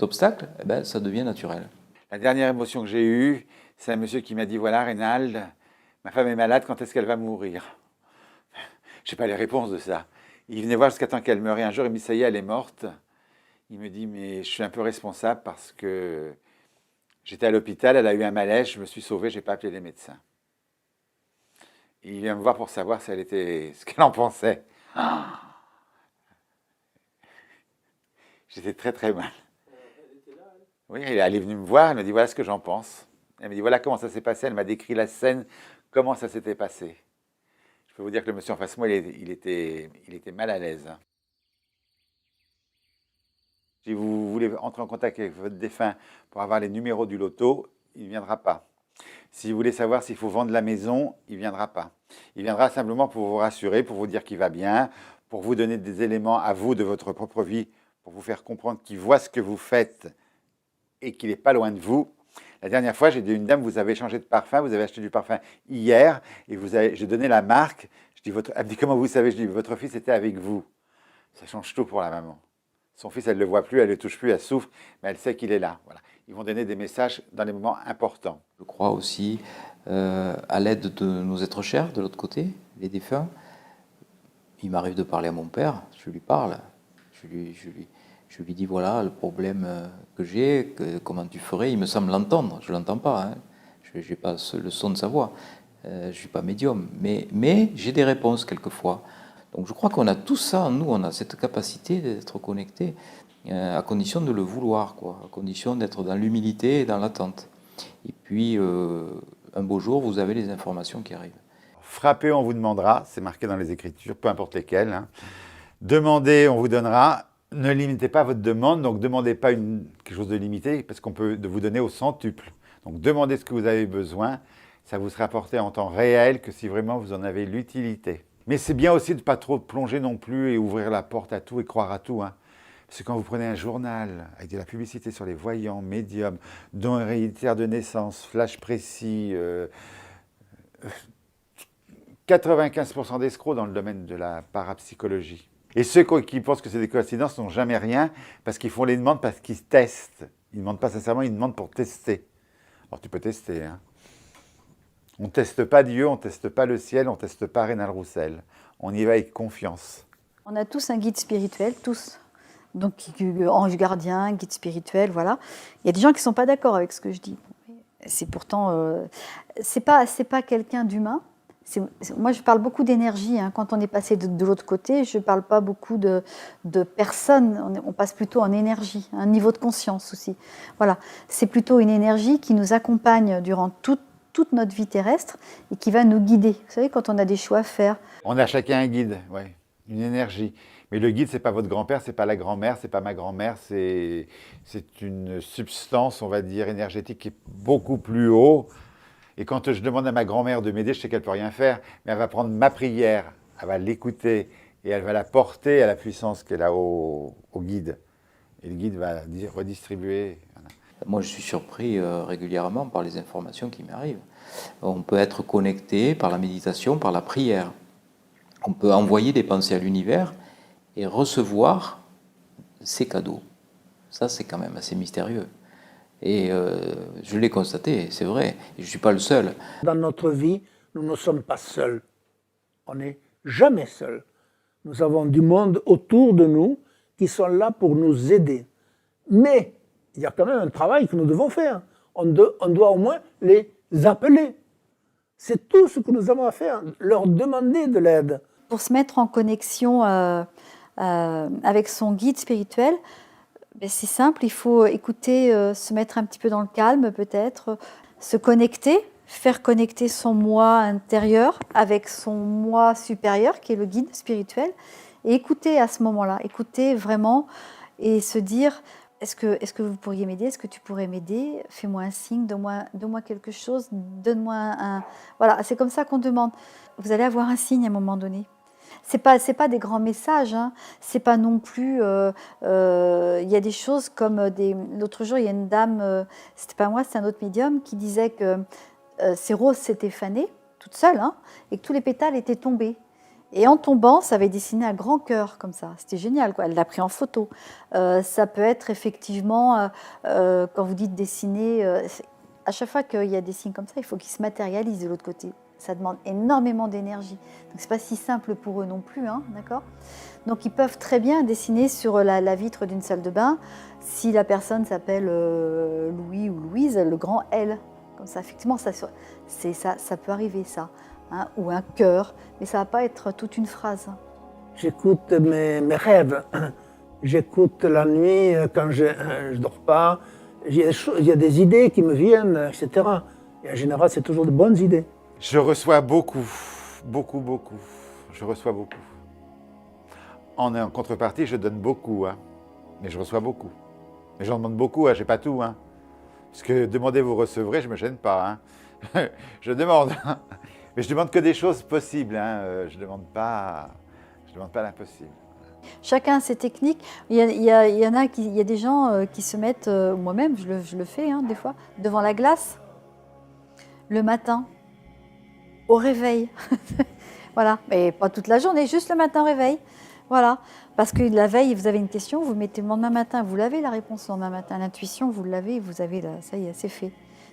obstacle, eh ben, ça devient naturel. La dernière émotion que j'ai eue, c'est un monsieur qui m'a dit « Voilà, Reynald, ma femme est malade, quand est-ce qu'elle va mourir ?» Je n'ai pas les réponses de ça. Il venait voir jusqu'à temps qu'elle meure. Et un jour, il me dit « Ça y est, elle est morte. » Il me dit « Mais je suis un peu responsable parce que j'étais à l'hôpital, elle a eu un malaise, je me suis sauvé, je n'ai pas appelé les médecins. » Et il vient me voir pour savoir si ce qu'elle en pensait. J'étais très très mal. Oui, elle est venue me voir, elle m'a dit voilà ce que j'en pense. Elle m'a dit voilà comment ça s'est passé, elle m'a décrit la scène, comment ça s'était passé. Je peux vous dire que le monsieur en face de moi, il était mal à l'aise. Si vous voulez entrer en contact avec votre défunt pour avoir les numéros du loto, il ne viendra pas. Si vous voulez savoir s'il faut vendre la maison, il ne viendra pas. Il viendra simplement pour vous rassurer, pour vous dire qu'il va bien, pour vous donner des éléments à vous de votre propre vie pour vous faire comprendre qu'il voit ce que vous faites et qu'il n'est pas loin de vous. La dernière fois, j'ai dit à une dame, vous avez changé de parfum, vous avez acheté du parfum hier, et j'ai donné la marque. Elle me dit, comment vous savez? Je dis, votre fils était avec vous. Ça change tout pour la maman. Son fils, elle ne le voit plus, elle ne le touche plus, elle souffre, mais elle sait qu'il est là. Voilà. Ils vont donner des messages dans les moments importants. Je crois aussi à l'aide de nos êtres chers, de l'autre côté, les défunts. Il m'arrive de parler à mon père, je lui parle, je lui dis voilà le problème que j'ai, comment tu ferais, il me semble l'entendre, je ne l'entends pas, hein. Je n'ai pas le son de sa voix, je ne suis pas médium, mais j'ai des réponses quelquefois. Donc je crois qu'on a tout ça en nous, on a cette capacité d'être connecté, à condition de le vouloir, quoi, à condition d'être dans l'humilité et dans l'attente. Et puis un beau jour, vous avez les informations qui arrivent. Frappez, on vous demandera, c'est marqué dans les Écritures, peu importe lesquelles. Hein. Demandez, on vous donnera. Ne limitez pas votre demande, donc demandez pas quelque chose de limité, parce qu'on peut vous donner au centuple. Donc demandez ce que vous avez besoin, ça vous sera apporté en temps réel que si vraiment vous en avez l'utilité. Mais c'est bien aussi de ne pas trop plonger non plus et ouvrir la porte à tout et croire à tout. Hein. Parce que quand vous prenez un journal avec de la publicité sur les voyants, médiums, dons héréditaires de naissance, flash précis, 95% d'escrocs dans le domaine de la parapsychologie. Et ceux qui pensent que c'est des coïncidences n'ont jamais rien parce qu'ils font les demandes parce qu'ils testent. Ils ne demandent pas sincèrement, ils demandent pour tester. Alors tu peux tester. Hein. On ne teste pas Dieu, on ne teste pas le ciel, on ne teste pas Rénal Roussel. On y va avec confiance. On a tous un guide spirituel, tous. Donc, ange gardien, guide spirituel, voilà. Il y a des gens qui ne sont pas d'accord avec ce que je dis. C'est pourtant... c'est pas quelqu'un d'humain. Moi, je parle beaucoup d'énergie. Hein. Quand on est passé de l'autre côté, je ne parle pas beaucoup de personnes. On passe plutôt en énergie, un niveau de conscience aussi. Voilà. C'est plutôt une énergie qui nous accompagne durant toute notre vie terrestre et qui va nous guider. Vous savez, quand on a des choix à faire. On a chacun un guide, ouais, une énergie. Mais le guide, ce n'est pas votre grand-père, ce n'est pas la grand-mère, ce n'est pas ma grand-mère, c'est une substance, on va dire, énergétique qui est beaucoup plus haut. Et quand je demande à ma grand-mère de m'aider, je sais qu'elle ne peut rien faire, mais elle va prendre ma prière, elle va l'écouter et elle va la porter à la puissance qu'elle a au guide. Et le guide va redistribuer. Voilà. Moi, je suis surpris régulièrement par les informations qui m'arrivent. On peut être connecté par la méditation, par la prière. On peut envoyer des pensées à l'univers et recevoir ces cadeaux. Ça, c'est quand même assez mystérieux. Et je l'ai constaté, c'est vrai, et je ne suis pas le seul. Dans notre vie, nous ne sommes pas seuls. On n'est jamais seuls. Nous avons du monde autour de nous qui sont là pour nous aider. Mais il y a quand même un travail que nous devons faire. On doit au moins les appeler. C'est tout ce que nous avons à faire, leur demander de l'aide. Pour se mettre en connexion avec son guide spirituel, ben c'est simple, il faut écouter, se mettre un petit peu dans le calme peut-être, se connecter, faire connecter son moi intérieur avec son moi supérieur qui est le guide spirituel et écouter à ce moment-là, écouter vraiment et se dire est-ce que vous pourriez m'aider, est-ce que tu pourrais m'aider, fais-moi un signe, donne-moi quelque chose, donne-moi un... Voilà, c'est comme ça qu'on demande. Vous allez avoir un signe à un moment donné. C'est pas des grands messages, hein. C'est pas non plus. Il y a des choses comme l'autre jour, il y a une dame, c'était pas moi, c'est un autre médium qui disait que ses roses s'étaient fanées toute seule, hein, et que tous les pétales étaient tombés. Et en tombant, ça avait dessiné un grand cœur comme ça. C'était génial, quoi. Elle l'a pris en photo. Ça peut être effectivement, quand vous dites dessiner, à chaque fois qu'il y a des signes comme ça, il faut qu'ils se matérialisent de l'autre côté. Ça demande énormément d'énergie. Donc c'est pas si simple pour eux non plus, hein, d'accord ? Donc ils peuvent très bien dessiner sur la vitre d'une salle de bain, si la personne s'appelle Louis ou Louise, le grand L. Comme ça, effectivement, ça peut arriver, ça. Hein, ou un cœur, mais ça ne va pas être toute une phrase. J'écoute mes rêves. J'écoute la nuit quand je ne dors pas. Il y a des idées qui me viennent, etc. Et en général, c'est toujours de bonnes idées. Je reçois beaucoup. Je reçois beaucoup. En contrepartie, je donne beaucoup, hein. Mais je reçois beaucoup. Mais j'en demande beaucoup, hein. Je n'ai pas tout. Hein. Parce que demandez, vous recevrez, je ne me gêne pas. Hein. Je demande. Mais je ne demande que des choses possibles. Hein. Je ne demande pas l'impossible. Chacun a ses techniques. Il y en a il y a des gens qui se mettent, moi-même je le fais des fois, devant la glace, le matin, au réveil. Voilà, mais pas toute la journée, juste le matin au réveil. Voilà, parce que la veille, vous avez une question, vous mettez le lendemain matin, vous l'avez la réponse le lendemain matin. L'intuition, vous l'avez, vous avez ça y est, c'est fait.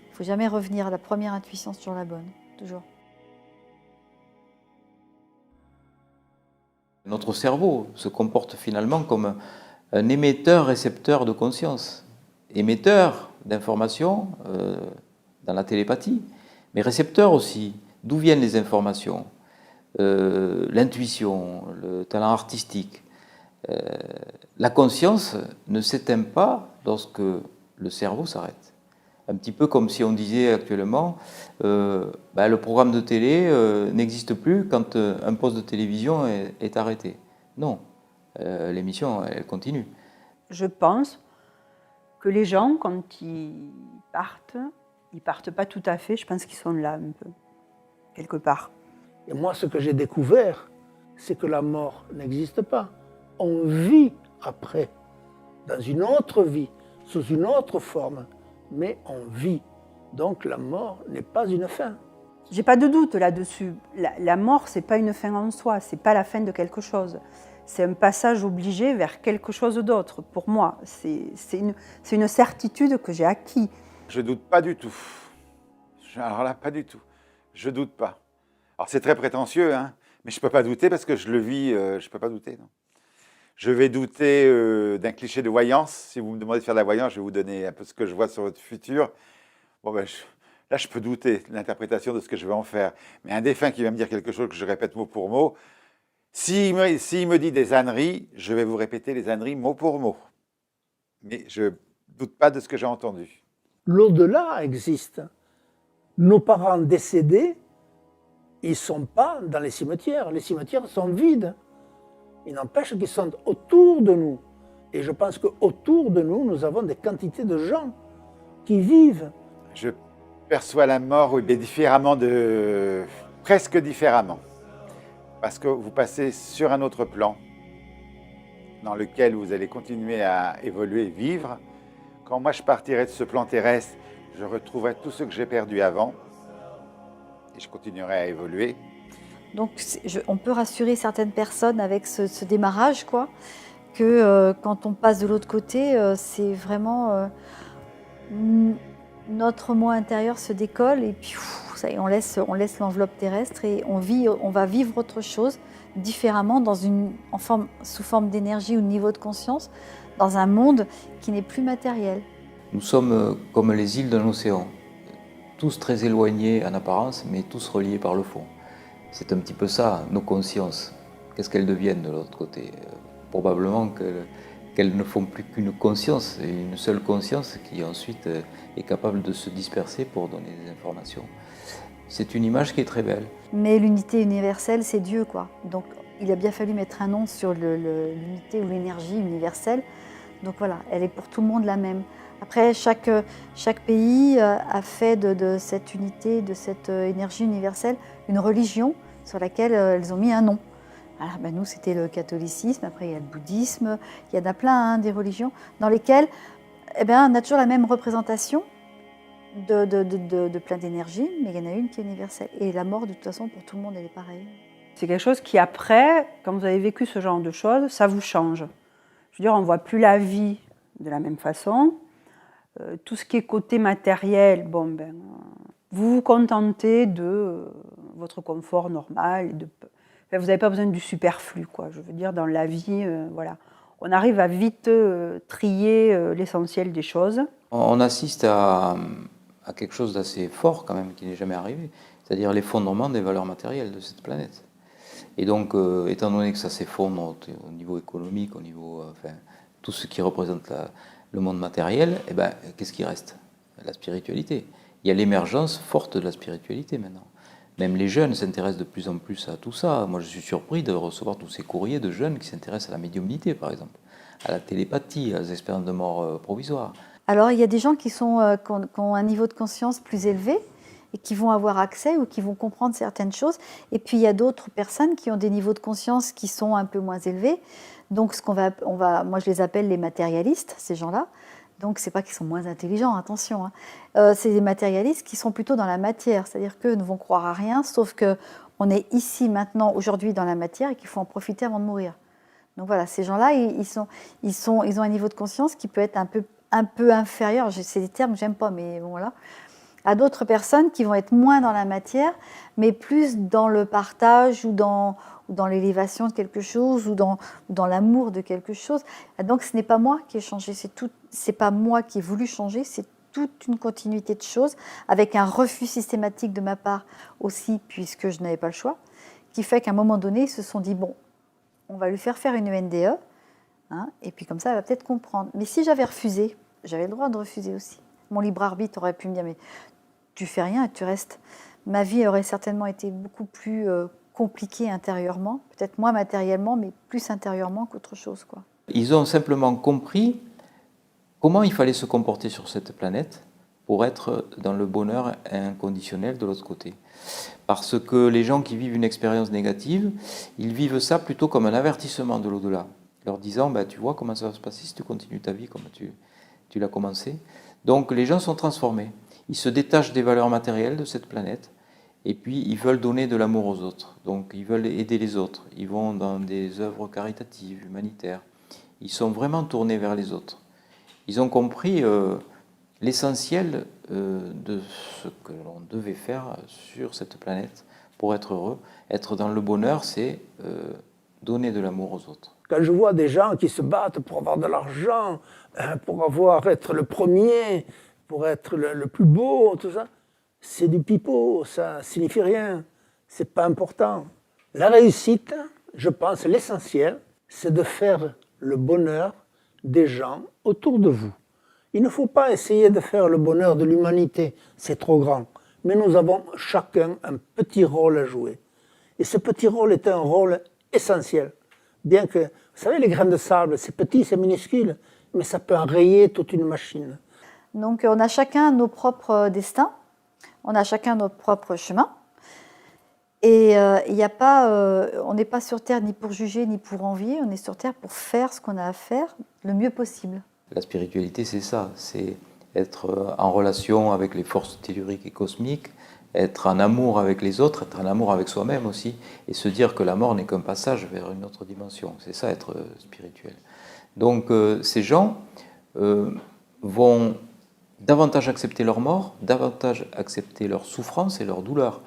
Il ne faut jamais revenir à la première intuition, c'est toujours la bonne, toujours. Notre cerveau se comporte finalement comme un émetteur-récepteur de conscience. Émetteur d'informations dans la télépathie, mais récepteur aussi. D'où viennent les informations? L'intuition, le talent artistique. La conscience ne s'éteint pas lorsque le cerveau s'arrête. Un petit peu comme si on disait actuellement, le programme de télé n'existe plus quand un poste de télévision est arrêté. Non, l'émission, elle continue. Je pense que les gens, quand ils partent pas tout à fait, je pense qu'ils sont là un peu, quelque part. Et moi, ce que j'ai découvert, c'est que la mort n'existe pas. On vit après, dans une autre vie, sous une autre forme, mais on vit. Donc la mort n'est pas une fin. J'ai pas de doute là-dessus. La mort, c'est pas une fin en soi, c'est pas la fin de quelque chose. C'est un passage obligé vers quelque chose d'autre. Pour moi, c'est une certitude que j'ai acquis. Je doute pas du tout. Alors là, pas du tout. Je doute pas. Alors c'est très prétentieux, mais je ne peux pas douter parce que je le vis, je ne peux pas douter. Non. Je vais douter d'un cliché de voyance. Si vous me demandez de faire de la voyance, je vais vous donner un peu ce que je vois sur votre futur. Bon, là, je peux douter de l'interprétation de ce que je vais en faire. Mais un défunt qui va me dire quelque chose que je répète mot pour mot, s'il me dit des âneries, je vais vous répéter les âneries mot pour mot. Mais je ne doute pas de ce que j'ai entendu. L'au-delà existe. Nos parents décédés, ils ne sont pas dans les cimetières. Les cimetières sont vides. Il n'empêche qu'ils sont autour de nous. Et je pense qu'autour de nous, nous avons des quantités de gens qui vivent. Je perçois la mort différemment, presque différemment. Parce que vous passez sur un autre plan dans lequel vous allez continuer à évoluer et vivre. Quand moi je partirai de ce plan terrestre, je retrouverai tout ce que j'ai perdu avant. Et je continuerai à évoluer. Donc on peut rassurer certaines personnes avec ce démarrage, quoi, que quand on passe de l'autre côté, c'est vraiment notre moi intérieur se décolle et puis ça y est, on laisse l'enveloppe terrestre et on va vivre autre chose différemment sous forme d'énergie ou de niveau de conscience dans un monde qui n'est plus matériel. Nous sommes comme les îles d'un océan, tous très éloignés en apparence, mais tous reliés par le fond. C'est un petit peu ça, nos consciences. Qu'est-ce qu'elles deviennent de l'autre côté? Probablement qu'elles ne font plus qu'une conscience, et une seule conscience qui ensuite est capable de se disperser pour donner des informations. C'est une image qui est très belle. Mais l'unité universelle, c'est Dieu, quoi. Donc il a bien fallu mettre un nom sur l'unité ou l'énergie universelle. Donc voilà, elle est pour tout le monde la même. Après, chaque pays a fait de cette unité, de cette énergie universelle, une religion sur laquelle elles ont mis un nom. Alors, nous, c'était le catholicisme, après il y a le bouddhisme, il y en a plein des religions dans lesquelles on a toujours la même représentation de plein d'énergie, mais il y en a une qui est universelle. Et la mort, de toute façon, pour tout le monde, elle est pareille. C'est quelque chose qui, après, quand vous avez vécu ce genre de choses, ça vous change. Je veux dire, on ne voit plus la vie de la même façon. Tout ce qui est côté matériel, vous vous contentez de votre confort normal. Vous n'avez pas besoin du superflu, quoi. Je veux dire, dans la vie, voilà. On arrive à vite trier l'essentiel des choses. On assiste à quelque chose d'assez fort, quand même, qui n'est jamais arrivé, c'est-à-dire l'effondrement des valeurs matérielles de cette planète. Et donc, étant donné que ça s'effondre au niveau économique, au niveau, tout ce qui représente le monde matériel, qu'est-ce qui reste? La spiritualité. Il y a l'émergence forte de la spiritualité maintenant. Même les jeunes s'intéressent de plus en plus à tout ça. Moi, je suis surpris de recevoir tous ces courriers de jeunes qui s'intéressent à la médiumnité, par exemple, à la télépathie, aux expériences de mort provisoire. Alors, il y a des gens qui ont un niveau de conscience plus élevé et qui vont avoir accès ou qui vont comprendre certaines choses. Et puis il y a d'autres personnes qui ont des niveaux de conscience qui sont un peu moins élevés. Donc moi je les appelle les matérialistes, ces gens-là. Donc c'est pas qu'ils sont moins intelligents, attention. Hein. C'est des matérialistes qui sont plutôt dans la matière, c'est-à-dire qu'eux ne vont croire à rien, sauf qu'on est ici maintenant, aujourd'hui dans la matière et qu'il faut en profiter avant de mourir. Donc voilà, ces gens-là, ils ont un niveau de conscience qui peut être un peu inférieur. C'est des termes que j'aime pas, mais bon voilà. À d'autres personnes qui vont être moins dans la matière, mais plus dans le partage ou dans l'élévation de quelque chose ou dans l'amour de quelque chose. Donc ce n'est pas moi qui ai changé, c'est pas moi qui ai voulu changer, c'est toute une continuité de choses avec un refus systématique de ma part aussi, puisque je n'avais pas le choix, qui fait qu'à un moment donné, ils se sont dit bon, on va lui faire une ENDE, hein, et puis comme ça, elle va peut-être comprendre. Mais si j'avais refusé, j'avais le droit de refuser aussi. Mon libre arbitre aurait pu me dire mais tu fais rien et tu restes. Ma vie aurait certainement été beaucoup plus compliquée intérieurement, peut-être moins matériellement, mais plus intérieurement qu'autre chose, quoi. Ils ont simplement compris comment il fallait se comporter sur cette planète pour être dans le bonheur inconditionnel de l'autre côté. Parce que les gens qui vivent une expérience négative, ils vivent ça plutôt comme un avertissement de l'au-delà, leur disant tu vois comment ça va se passer si tu continues ta vie comme tu l'as commencé. Donc les gens sont transformés. Ils se détachent des valeurs matérielles de cette planète et puis ils veulent donner de l'amour aux autres. Donc ils veulent aider les autres. Ils vont dans des œuvres caritatives, humanitaires. Ils sont vraiment tournés vers les autres. Ils ont compris l'essentiel de ce que l'on devait faire sur cette planète pour être heureux. Être dans le bonheur, c'est donner de l'amour aux autres. Quand je vois des gens qui se battent pour avoir de l'argent, pour être le premier, pour être le plus beau, tout ça, c'est du pipeau, ça signifie rien, c'est pas important. La réussite, je pense, l'essentiel, c'est de faire le bonheur des gens autour de vous. Il ne faut pas essayer de faire le bonheur de l'humanité, c'est trop grand. Mais nous avons chacun un petit rôle à jouer. Et ce petit rôle est un rôle essentiel. Bien que, vous savez, les grains de sable, c'est petit, c'est minuscule, mais ça peut enrayer toute une machine. Donc on a chacun nos propres destins, on a chacun nos propres chemins. Et on n'est pas sur Terre ni pour juger ni pour envier, on est sur Terre pour faire ce qu'on a à faire le mieux possible. La spiritualité, c'est ça, c'est être en relation avec les forces telluriques et cosmiques, être en amour avec les autres, être en amour avec soi-même aussi, et se dire que la mort n'est qu'un passage vers une autre dimension. C'est ça, être spirituel. Donc ces gens vont davantage accepter leur mort, davantage accepter leur souffrance et leur douleur.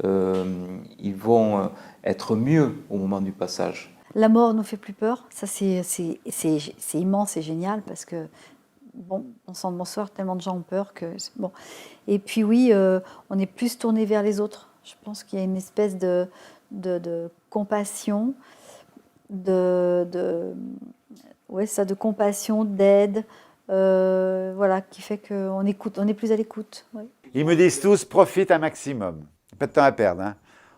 Ils vont être mieux au moment du passage. La mort nous fait plus peur, ça c'est immense et génial parce que, bon, on sent bonsoir, tellement de gens ont peur que... Bon. Et puis oui, on est plus tourné vers les autres. Je pense qu'il y a une espèce de compassion, de compassion, d'aide, voilà, qui fait qu'on écoute, on est plus à l'écoute. Ouais. Ils me disent tous, profite un maximum. Pas de temps à perdre. Hein.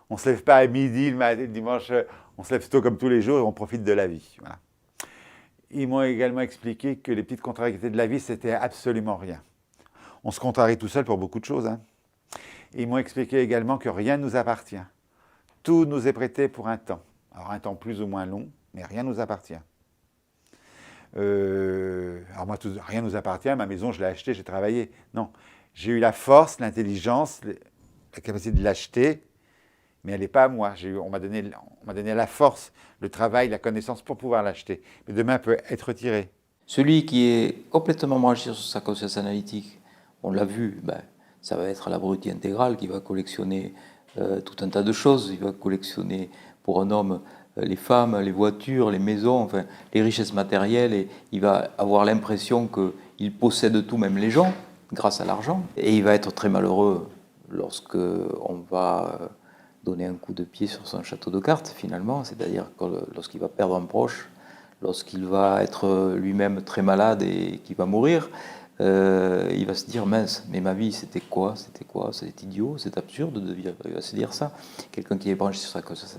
On ne se lève pas à midi, le dimanche, on se lève tôt comme tous les jours et on profite de la vie. Voilà. Ils m'ont également expliqué que les petites contrariétés de la vie, c'était absolument rien. On se contrarie tout seul pour beaucoup de choses. Hein. Ils m'ont expliqué également que rien ne nous appartient. Tout nous est prêté pour un temps. Alors un temps plus ou moins long, mais rien ne nous appartient. Alors moi, rien ne nous appartient, ma maison, je l'ai achetée, j'ai travaillé. Non, j'ai eu la force, l'intelligence, la capacité de l'acheter, mais elle n'est pas à moi. On m'a donné la force, le travail, la connaissance pour pouvoir l'acheter. Mais demain, elle peut être retirée. Celui qui est complètement branché sur sa conscience analytique, on l'a vu, ça va être l'abruti intégral qui va collectionner tout un tas de choses. Il va collectionner pour un homme les femmes, les voitures, les maisons, enfin les richesses matérielles, et il va avoir l'impression qu'il possède tout, même les gens, grâce à l'argent. Et il va être très malheureux lorsque on va donner un coup de pied sur son château de cartes, finalement, c'est-à-dire lorsqu'il va perdre un proche, lorsqu'il va être lui-même très malade et qu'il va mourir, il va se dire, mince, mais ma vie, c'était quoi? C'est idiot, c'est absurde de vivre. Il va se dire ça. Quelqu'un qui est branché sur sa conscience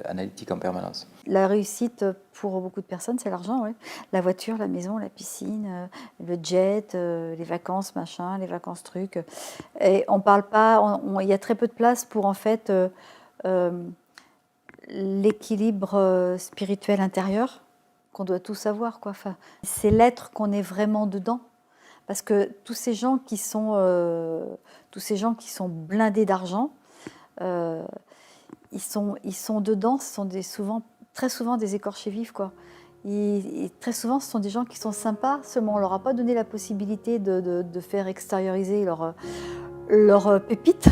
analytique en permanence. La réussite pour beaucoup de personnes, c'est l'argent, oui. La voiture, la maison, la piscine, le jet, les vacances, machin, les vacances trucs. Et on parle pas, il y a très peu de place pour en fait l'équilibre spirituel intérieur qu'on doit tous avoir, quoi. Enfin, c'est l'être qu'on est vraiment dedans. Parce que tous ces gens qui sont blindés d'argent, ils sont dedans, ce sont très souvent des écorchés vifs, quoi. Et très souvent, ce sont des gens qui sont sympas, seulement on leur a pas donné la possibilité de faire extérioriser leur pépite.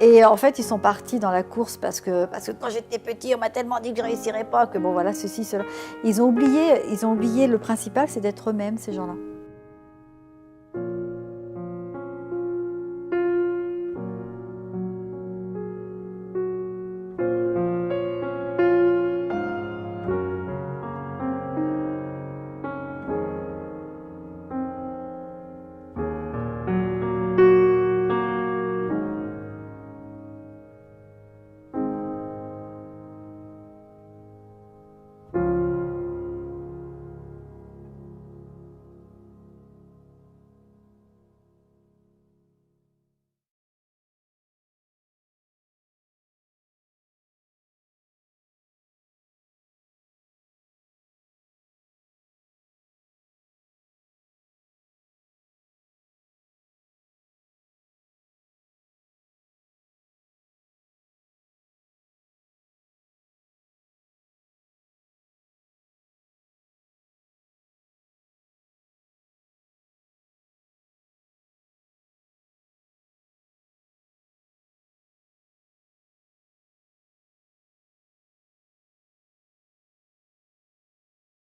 Et en fait, ils sont partis dans la course parce que quand j'étais petit, on m'a tellement dit que je ne réussirais pas, que bon voilà, ceci, cela. Ils ont oublié le principal, c'est d'être eux-mêmes, ces gens-là.